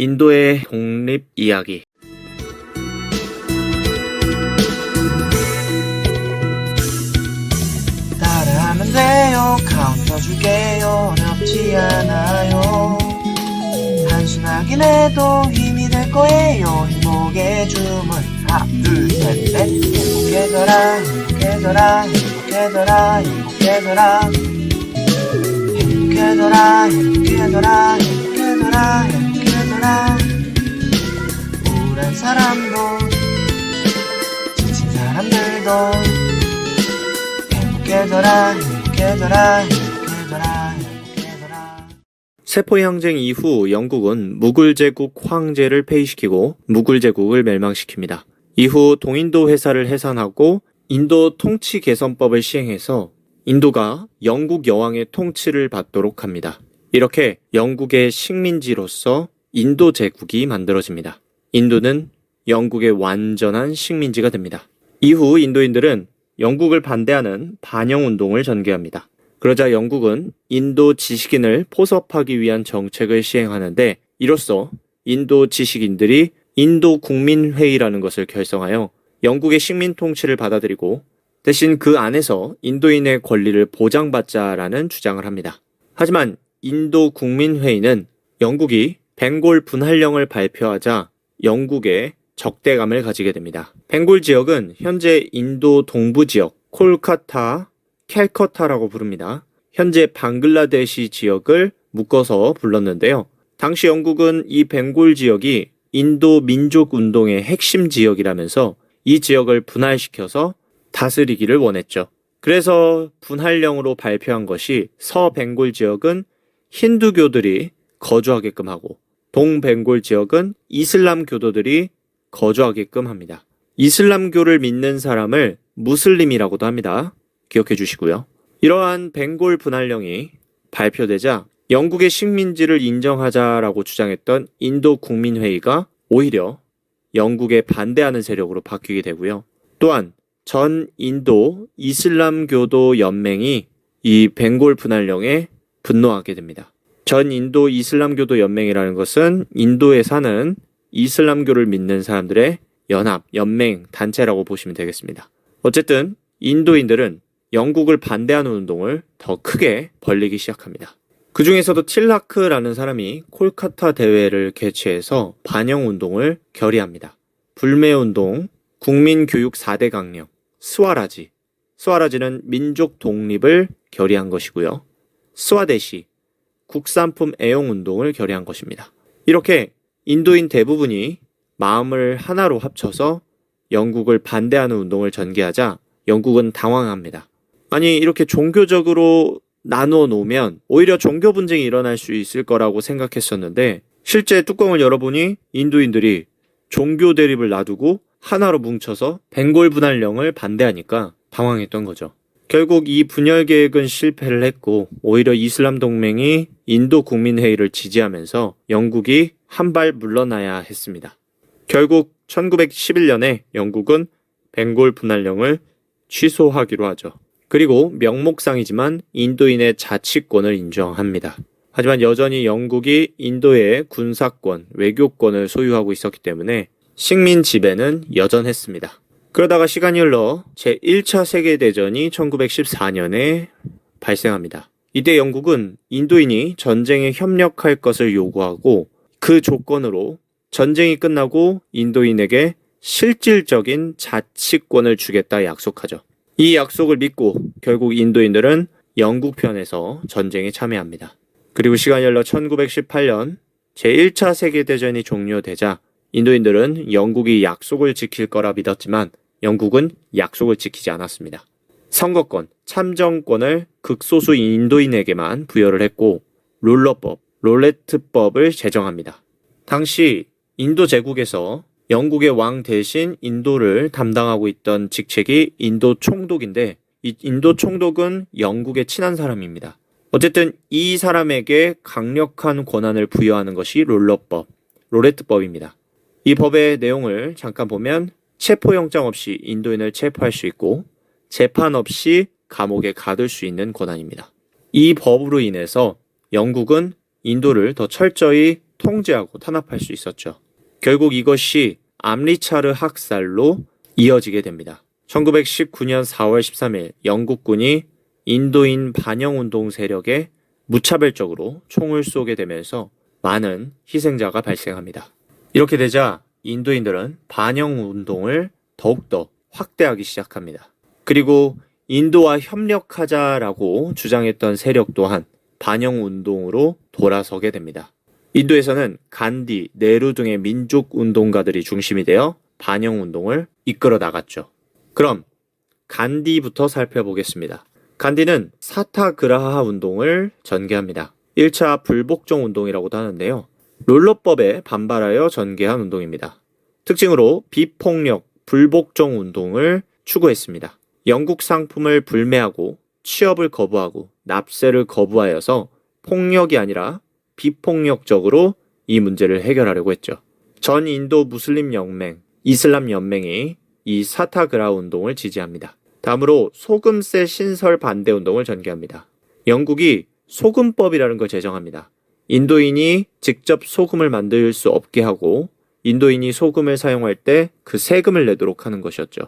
인도의 독립 이야기. 따라하면 돼요. 카운터 줄게요. 어렵지 않아요. 단순하긴 해도 힘이 될 거예요. 행복의 주문 하나 둘 셋 넷. 행복해져라 행복해져라 행복해져라 행복해져라 행복해져라 행복해져라 행복해져라 행복해져라. 우울한 사람도 지친 사람들도 행복해져라 행복해져라 행복해져라 행복해져라. 세포 항쟁 이후 영국은 무굴 제국 황제를 폐위시키고 무굴 제국을 멸망시킵니다. 이후 동인도 회사를 해산하고 인도 통치 개선법을 시행해서 인도가 영국 여왕의 통치를 받도록 합니다. 이렇게 영국의 식민지로서 인도 제국이 만들어집니다. 인도는 영국의 완전한 식민지가 됩니다. 이후 인도인들은 영국을 반대하는 반영운동을 전개합니다. 그러자 영국은 인도 지식인을 포섭하기 위한 정책을 시행하는데, 이로써 인도 지식인들이 인도 국민회의라는 것을 결성하여 영국의 식민 통치를 받아들이고 대신 그 안에서 인도인의 권리를 보장받자라는 주장을 합니다. 하지만 인도 국민회의는 영국이 벵골 분할령을 발표하자 영국에 적대감을 가지게 됩니다. 벵골 지역은 현재 인도 동부 지역 콜카타, 캘커타라고 부릅니다. 현재 방글라데시 지역을 묶어서 불렀는데요. 당시 영국은 이 벵골 지역이 인도 민족 운동의 핵심 지역이라면서 이 지역을 분할시켜서 다스리기를 원했죠. 그래서 분할령으로 발표한 것이 서벵골 지역은 힌두교들이 거주하게끔 하고 동벵골 지역은 이슬람 교도들이 거주하게끔 합니다. 이슬람교를 믿는 사람을 무슬림이라고도 합니다. 기억해 주시고요. 이러한 벵골 분할령이 발표되자 영국의 식민지를 인정하자라고 주장했던 인도 국민회의가 오히려 영국에 반대하는 세력으로 바뀌게 되고요. 또한 전 인도 이슬람교도 연맹이 이 벵골 분할령에 분노하게 됩니다. 전 인도 이슬람교도 연맹이라는 것은 인도에 사는 이슬람교를 믿는 사람들의 연합, 연맹, 단체라고 보시면 되겠습니다. 어쨌든 인도인들은 영국을 반대하는 운동을 더 크게 벌리기 시작합니다. 그 중에서도 틸라크라는 사람이 콜카타 대회를 개최해서 반영운동을 결의합니다. 불매운동, 국민교육 4대 강령, 스와라지. 스와라지는 민족 독립을 결의한 것이고요. 스와데시, 국산품 애용운동을 결의한 것입니다. 이렇게 인도인 대부분이 마음을 하나로 합쳐서 영국을 반대하는 운동을 전개하자 영국은 당황합니다. 아니, 이렇게 종교적으로 나누어 놓으면 오히려 종교 분쟁이 일어날 수 있을 거라고 생각했었는데, 실제 뚜껑을 열어보니 인도인들이 종교 대립을 놔두고 하나로 뭉쳐서 벵골 분할령을 반대하니까 당황했던 거죠. 결국 이 분열 계획은 실패를 했고 오히려 이슬람 동맹이 인도 국민회의를 지지하면서 영국이 한 발 물러나야 했습니다. 결국 1911년에 영국은 벵골 분할령을 취소하기로 하죠. 그리고 명목상이지만 인도인의 자치권을 인정합니다. 하지만 여전히 영국이 인도의 군사권, 외교권을 소유하고 있었기 때문에 식민 지배는 여전했습니다. 그러다가 시간이 흘러 제1차 세계대전이 1914년에 발생합니다. 이때 영국은 인도인이 전쟁에 협력할 것을 요구하고 그 조건으로 전쟁이 끝나고 인도인에게 실질적인 자치권을 주겠다 약속하죠. 이 약속을 믿고 결국 인도인들은 영국 편에서 전쟁에 참여합니다. 그리고 시간이 흘러 1918년 제1차 세계대전이 종료되자 인도인들은 영국이 약속을 지킬 거라 믿었지만 영국은 약속을 지키지 않았습니다. 선거권, 참정권을 극소수 인도인에게만 부여를 했고 룰러법, 롤레트법을 제정합니다. 당시 인도 제국에서 영국의 왕 대신 인도를 담당하고 있던 직책이 인도 총독인데, 이 인도 총독은 영국에 친한 사람입니다. 어쨌든 이 사람에게 강력한 권한을 부여하는 것이 롤러법, 롤레트법입니다. 이 법의 내용을 잠깐 보면 체포영장 없이 인도인을 체포할 수 있고 재판 없이 감옥에 가둘 수 있는 권한입니다. 이 법으로 인해서 영국은 인도를 더 철저히 통제하고 탄압할 수 있었죠. 결국 이것이 암리차르 학살로 이어지게 됩니다. 1919년 4월 13일 영국군이 인도인 반영운동 세력에 무차별적으로 총을 쏘게 되면서 많은 희생자가 발생합니다. 이렇게 되자 인도인들은 반영운동을 더욱더 확대하기 시작합니다. 그리고 인도와 협력하자라고 주장했던 세력 또한 반영운동으로 돌아서게 됩니다. 인도에서는 간디, 네루 등의 민족운동가들이 중심이 되어 반영운동을 이끌어 나갔죠. 그럼 간디부터 살펴보겠습니다. 간디는 사타그라하 운동을 전개합니다. 1차 불복종 운동이라고도 하는데요. 롤러법에 반발하여 전개한 운동입니다. 특징으로 비폭력, 불복종 운동을 추구했습니다. 영국 상품을 불매하고 취업을 거부하고 납세를 거부하여서 폭력이 아니라 비폭력적으로 이 문제를 해결하려고 했죠. 전 인도 무슬림 연맹, 이슬람 연맹이 이 사타그라 운동을 지지합니다. 다음으로 소금세 신설 반대 운동을 전개합니다. 영국이 소금법이라는 걸 제정합니다. 인도인이 직접 소금을 만들 수 없게 하고 인도인이 소금을 사용할 때 그 세금을 내도록 하는 것이었죠.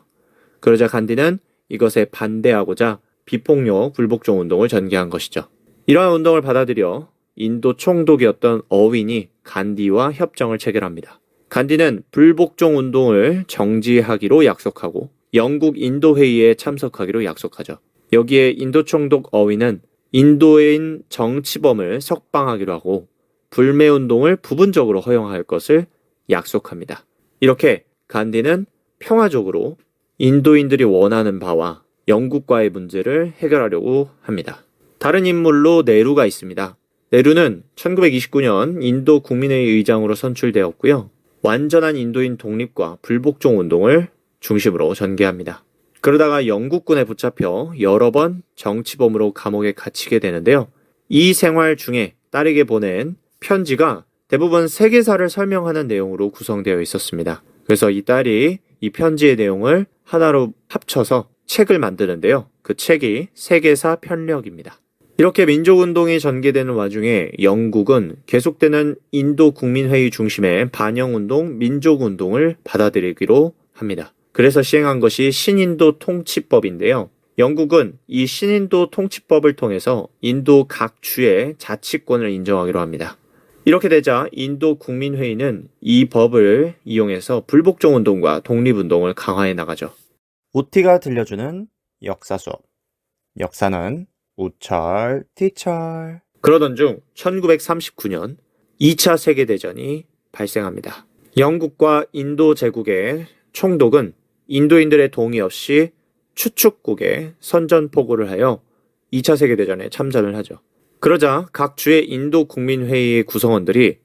그러자 간디는 이것에 반대하고자 비폭력 불복종 운동을 전개한 것이죠. 이러한 운동을 받아들여 인도 총독이었던 어윈이 간디와 협정을 체결합니다. 간디는 불복종 운동을 정지하기로 약속하고 영국 인도회의에 참석하기로 약속하죠. 여기에 인도 총독 어윈은 인도인 정치범을 석방하기로 하고 불매운동을 부분적으로 허용할 것을 약속합니다. 이렇게 간디는 평화적으로 인도인들이 원하는 바와 영국과의 문제를 해결하려고 합니다. 다른 인물로 네루가 있습니다. 네루는 1929년 인도 국민회의 의장으로 선출되었고요. 완전한 인도인 독립과 불복종 운동을 중심으로 전개합니다. 그러다가 영국군에 붙잡혀 여러 번 정치범으로 감옥에 갇히게 되는데요. 이 생활 중에 딸에게 보낸 편지가 대부분 세계사를 설명하는 내용으로 구성되어 있었습니다. 그래서 이 딸이 이 편지의 내용을 하나로 합쳐서 책을 만드는데요. 그 책이 세계사 편력입니다. 이렇게 민족운동이 전개되는 와중에 영국은 계속되는 인도 국민회의 중심의 반영운동, 민족운동을 받아들이기로 합니다. 그래서 시행한 것이 신인도 통치법인데요. 영국은 이 신인도 통치법을 통해서 인도 각 주의 자치권을 인정하기로 합니다. 이렇게 되자 인도 국민회의는 이 법을 이용해서 불복종 운동과 독립운동을 강화해 나가죠. 우티가 들려주는 역사 수업. 역사는 우철 티철. 그러던 중 1939년 2차 세계대전이 발생합니다. 영국과 인도 제국의 총독은 인도인들의 동의 없이 추축국에 선전포고를 하여 2차 세계대전에 참전을 하죠. 그러자 각 주의 인도 국민회의의 구성원들이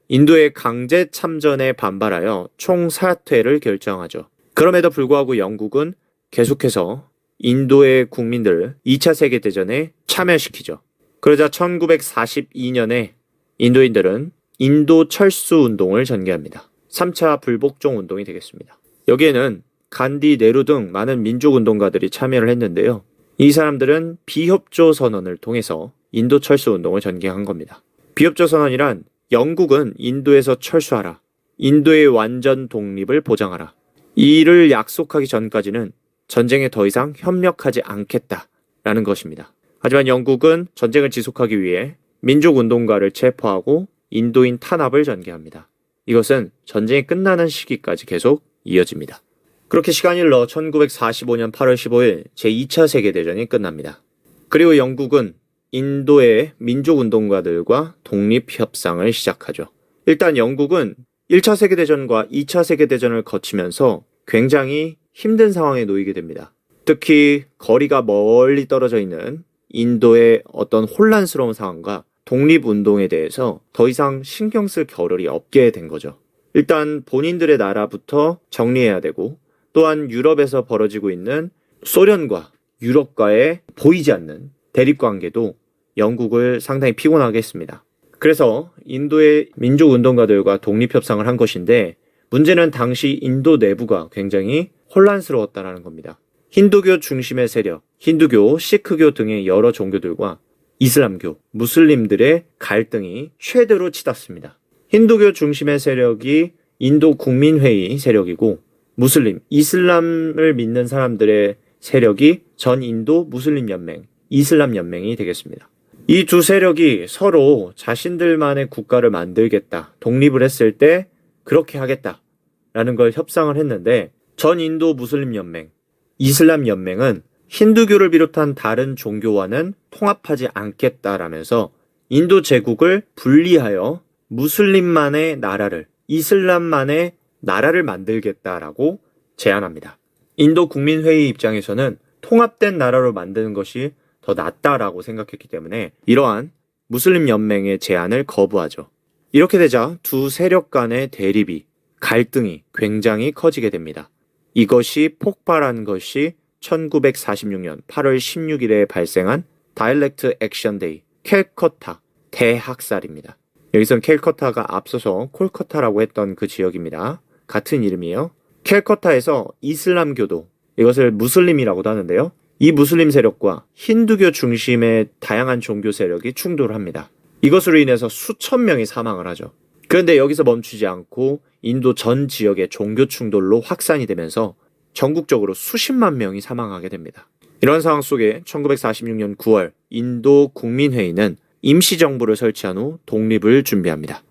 인도의 강제 참전에 반발하여 총사퇴를 결정하죠. 그럼에도 불구하고 영국은 계속해서 인도의 국민들을 2차 세계대전에 참여시키죠. 그러자 1942년에 인도인들은 인도 철수 운동을 전개합니다. 3차 불복종 운동이 되겠습니다. 여기에는 간디, 네루 등 많은 민족운동가들이 참여를 했는데요. 이 사람들은 비협조 선언을 통해서 인도 철수 운동을 전개한 겁니다. 비협조 선언이란 영국은 인도에서 철수하라, 인도의 완전 독립을 보장하라. 이를 약속하기 전까지는 전쟁에 더 이상 협력하지 않겠다라는 것입니다. 하지만 영국은 전쟁을 지속하기 위해 민족운동가를 체포하고 인도인 탄압을 전개합니다. 이것은 전쟁이 끝나는 시기까지 계속 이어집니다. 그렇게 시간이 흘러 1945년 8월 15일 제2차 세계대전이 끝납니다. 그리고 영국은 인도의 민족운동가들과 독립협상을 시작하죠. 일단 영국은 1차 세계대전과 2차 세계대전을 거치면서 굉장히 힘든 상황에 놓이게 됩니다. 특히 거리가 멀리 떨어져 있는 인도의 어떤 혼란스러운 상황과 독립운동에 대해서 더 이상 신경 쓸 겨를이 없게 된 거죠. 일단 본인들의 나라부터 정리해야 되고 또한 유럽에서 벌어지고 있는 소련과 유럽과의 보이지 않는 대립관계도 영국을 상당히 피곤하게 했습니다. 그래서 인도의 민족운동가들과 독립협상을 한 것인데 문제는 당시 인도 내부가 굉장히 혼란스러웠다는 겁니다. 힌두교 중심의 세력, 힌두교, 시크교 등의 여러 종교들과 이슬람교, 무슬림들의 갈등이 최대로 치닫습니다. 힌두교 중심의 세력이 인도 국민회의 세력이고 무슬림, 이슬람을 믿는 사람들의 세력이 전 인도 무슬림 연맹, 이슬람 연맹이 되겠습니다. 이 두 세력이 서로 자신들만의 국가를 만들겠다, 독립을 했을 때 그렇게 하겠다라는 걸 협상을 했는데 전 인도 무슬림 연맹, 이슬람 연맹은 힌두교를 비롯한 다른 종교와는 통합하지 않겠다라면서 인도 제국을 분리하여 무슬림만의 나라를, 이슬람만의 나라를 만들겠다라고 제안합니다. 인도 국민회의 입장에서는 통합된 나라로 만드는 것이 더 낫다라고 생각했기 때문에 이러한 무슬림 연맹의 제안을 거부하죠. 이렇게 되자 두 세력 간의 대립이, 갈등이 굉장히 커지게 됩니다. 이것이 폭발한 것이 1946년 8월 16일에 발생한 다이렉트 액션 데이, 캘커타 대학살입니다. 여기선 캘커타가 앞서서 콜커타라고 했던 그 지역입니다. 같은 이름이에요. 캘커타에서 이슬람교도, 이것을 무슬림이라고도 하는데요. 이 무슬림 세력과 힌두교 중심의 다양한 종교 세력이 충돌을 합니다. 이것으로 인해서 수천 명이 사망을 하죠. 그런데 여기서 멈추지 않고 인도 전 지역의 종교 충돌로 확산이 되면서 전국적으로 수십만 명이 사망하게 됩니다. 이런 상황 속에 1946년 9월 인도 국민회의는 임시정부를 설치한 후 독립을 준비합니다.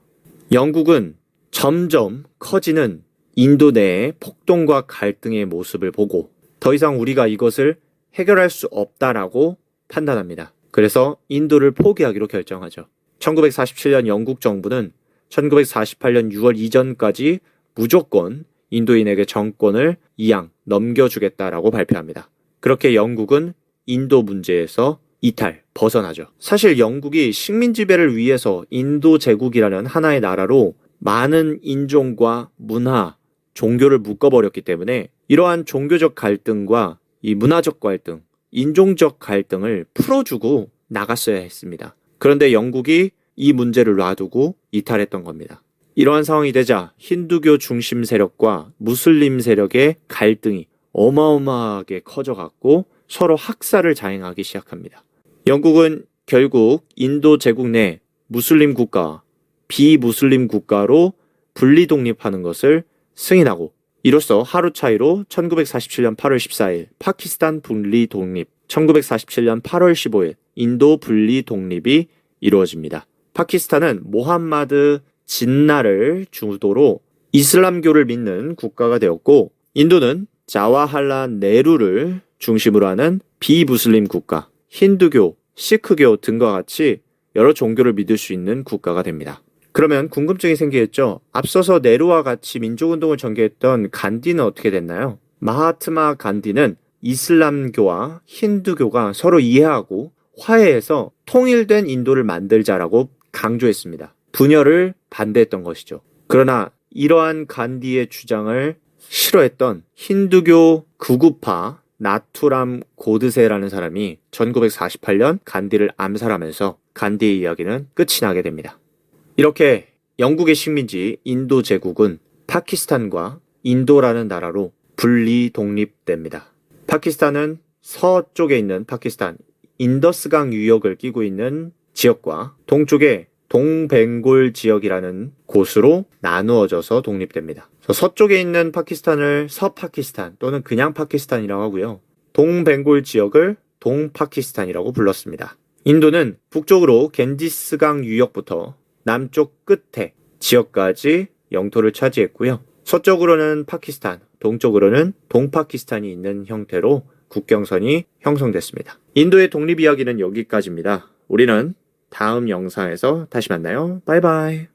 영국은 점점 커지는 인도 내의 폭동과 갈등의 모습을 보고 더 이상 우리가 이것을 해결할 수 없다라고 판단합니다. 그래서 인도를 포기하기로 결정하죠. 1947년 영국 정부는 1948년 6월 이전까지 무조건 인도인에게 정권을 이양 넘겨주겠다라고 발표합니다. 그렇게 영국은 인도 문제에서 벗어나죠. 사실 영국이 식민 지배를 위해서 인도 제국이라는 하나의 나라로 많은 인종과 문화, 종교를 묶어버렸기 때문에 이러한 종교적 갈등과 이 문화적 갈등, 인종적 갈등을 풀어주고 나갔어야 했습니다. 그런데 영국이 이 문제를 놔두고 이탈했던 겁니다. 이러한 상황이 되자 힌두교 중심 세력과 무슬림 세력의 갈등이 어마어마하게 커져갔고 서로 학살을 자행하기 시작합니다. 영국은 결국 인도 제국 내 무슬림 국가와 비무슬림 국가로 분리 독립하는 것을 승인하고 이로써 하루 차이로 1947년 8월 14일 파키스탄 분리 독립, 1947년 8월 15일 인도 분리 독립이 이루어집니다. 파키스탄은 모함마드 진나를 주도로 이슬람교를 믿는 국가가 되었고 인도는 자와할랄 네루를 중심으로 하는 비무슬림 국가, 힌두교, 시크교 등과 같이 여러 종교를 믿을 수 있는 국가가 됩니다. 그러면 궁금증이 생기겠죠. 앞서서 네루와 같이 민족운동을 전개했던 간디는 어떻게 됐나요? 마하트마 간디는 이슬람교와 힌두교가 서로 이해하고 화해해서 통일된 인도를 만들자라고 강조했습니다. 분열을 반대했던 것이죠. 그러나 이러한 간디의 주장을 싫어했던 힌두교 극우파 나투람 고드세라는 사람이 1948년 간디를 암살하면서 간디의 이야기는 끝이 나게 됩니다. 이렇게 영국의 식민지 인도 제국은 파키스탄과 인도라는 나라로 분리 독립됩니다. 파키스탄은 서쪽에 있는 파키스탄, 인더스강 유역을 끼고 있는 지역과 동쪽에 동벵골 지역이라는 곳으로 나누어져서 독립됩니다. 서쪽에 있는 파키스탄을 서파키스탄 또는 그냥 파키스탄이라고 하고요. 동벵골 지역을 동파키스탄이라고 불렀습니다. 인도는 북쪽으로 겐지스강 유역부터 남쪽 끝에 지역까지 영토를 차지했고요. 서쪽으로는 파키스탄, 동쪽으로는 동파키스탄이 있는 형태로 국경선이 형성됐습니다. 인도의 독립 이야기는 여기까지입니다. 우리는 다음 영상에서 다시 만나요. 바이바이.